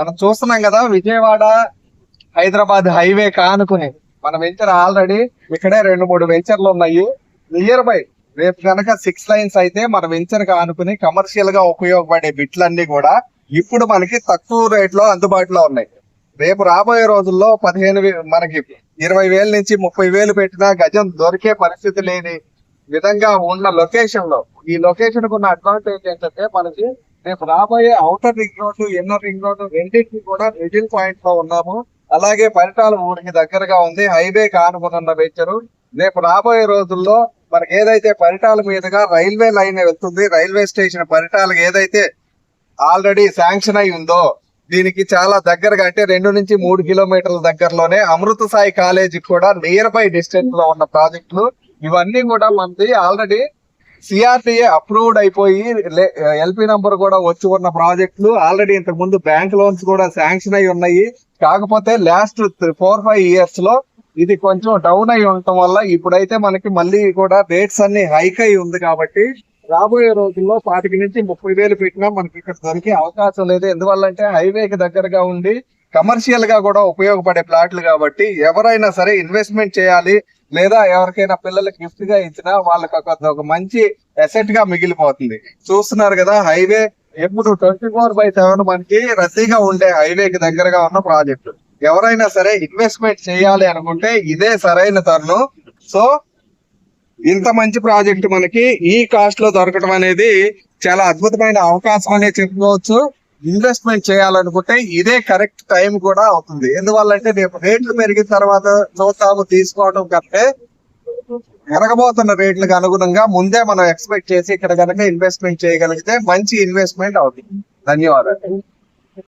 మనం చూస్తున్నాం కదా, విజయవాడ హైదరాబాద్ హైవే కానుకుని మన వెంచర్ ఆల్రెడీ ఇక్కడే 2-3 వెంచర్లు ఉన్నాయి. నియర్ బై రేపు కనుక 6 లైన్స్ అయితే మన వెంచర్ కానుకుని కమర్షియల్ గా ఉపయోగపడే బిట్లన్నీ కూడా ఇప్పుడు మనకి తక్కువ రేట్ లో అందుబాటులో ఉన్నాయి. రేపు రాబోయే రోజుల్లో 15,000 మనకి 20,000 నుంచి 30,000 పెట్టినా గజం దొరికే పరిస్థితి లేని విధంగా ఉన్న లొకేషన్ లో, ఈ లొకేషన్ కు ఉన్న అడ్వాంటేజ్ ఏంటంటే మనకి రేపు రాబోయే outer ring road, inner ring road రెండింటికి కూడా మిడిల్ పాయింట్ లో ఉన్నాము. అలాగే పరిటాల ఊరికి దగ్గరగా ఉంది, హైవే కానుకున్న వెంచరు. రేపు రాబోయే రోజుల్లో మనకి ఏదైతే పరిటాల మీదుగా రైల్వే లైన్ వెళ్తుంది, రైల్వే స్టేషన్ పరిటాలకు ఏదైతే ఆల్రెడీ శాంక్షన్ అయి ఉందో దీనికి చాలా దగ్గరగా, అంటే 2 నుంచి 3 కిలోమీటర్ల దగ్గరలోనే అమృత సాయి కాలేజీ కూడా నియర్ బై డిస్టెన్స్ లో ఉన్న ప్రాజెక్టులు. ఇవన్నీ కూడా మనది ఆల్రెడీ సిఆర్టీఏ అప్రూవ్డ్ అయిపోయి ఎల్పి నంబర్ కూడా వచ్చి ఉన్న ప్రాజెక్టులు. ఆల్రెడీ ఇంతకు ముందు బ్యాంక్ లోన్స్ కూడా శాంక్షన్ అయి ఉన్నాయి. కాకపోతే లాస్ట్ 4-5 ఇయర్స్ లో ఇది కొంచెం డౌన్ అయి ఉండటం వల్ల ఇప్పుడైతే మనకి మళ్ళీ కూడా రేట్స్ అన్ని హైక్ అయి ఉంది. కాబట్టి రాబోయే రోజుల్లో 25,000 నుంచి 30,000 పెట్టినా మనకి ఇక్కడ దొరికే అవకాశం లేదు. ఎందువల్లంటే హైవేకి దగ్గరగా ఉండి కమర్షియల్ గా కూడా ఉపయోగపడే ప్లాట్లు కాబట్టి ఎవరైనా సరే ఇన్వెస్ట్మెంట్ చేయాలి, లేదా ఎవరికైనా పిల్లలకి గిఫ్ట్ గా ఇచ్చినా వాళ్ళకి ఒక మంచి అసెట్ గా మిగిలిపోతుంది. చూస్తున్నారు కదా, హైవే ఎప్పుడు 24/7 మనకి రద్దీగా ఉండే హైవేకి దగ్గరగా ఉన్న ప్రాజెక్టు. ఎవరైనా సరే ఇన్వెస్ట్మెంట్ చేయాలి అనుకుంటే ఇదే సరైన తరుణం. సో ఇంత మంచి ప్రాజెక్ట్ మనకి ఈ కాస్ట్ లో దొరకడం అనేది చాలా అద్భుతమైన అవకాశం అనే చెప్పుకోవచ్చు. ఇన్వెస్ట్మెంట్ చేయాలనుకుంటే ఇదే కరెక్ట్ టైం కూడా అవుతుంది. ఎందువల్లంటే రేపు రేట్లు పెరిగిన తర్వాత చూస్తాము తీసుకోవడం కంటే పెరగబోతున్న రేట్లకు అనుగుణంగా ముందే మనం ఎక్స్పెక్ట్ చేసి ఇక్కడ కనుక ఇన్వెస్ట్మెంట్ చేయగలిగితే మంచి ఇన్వెస్ట్మెంట్ అవుతుంది. ధన్యవాదాలు.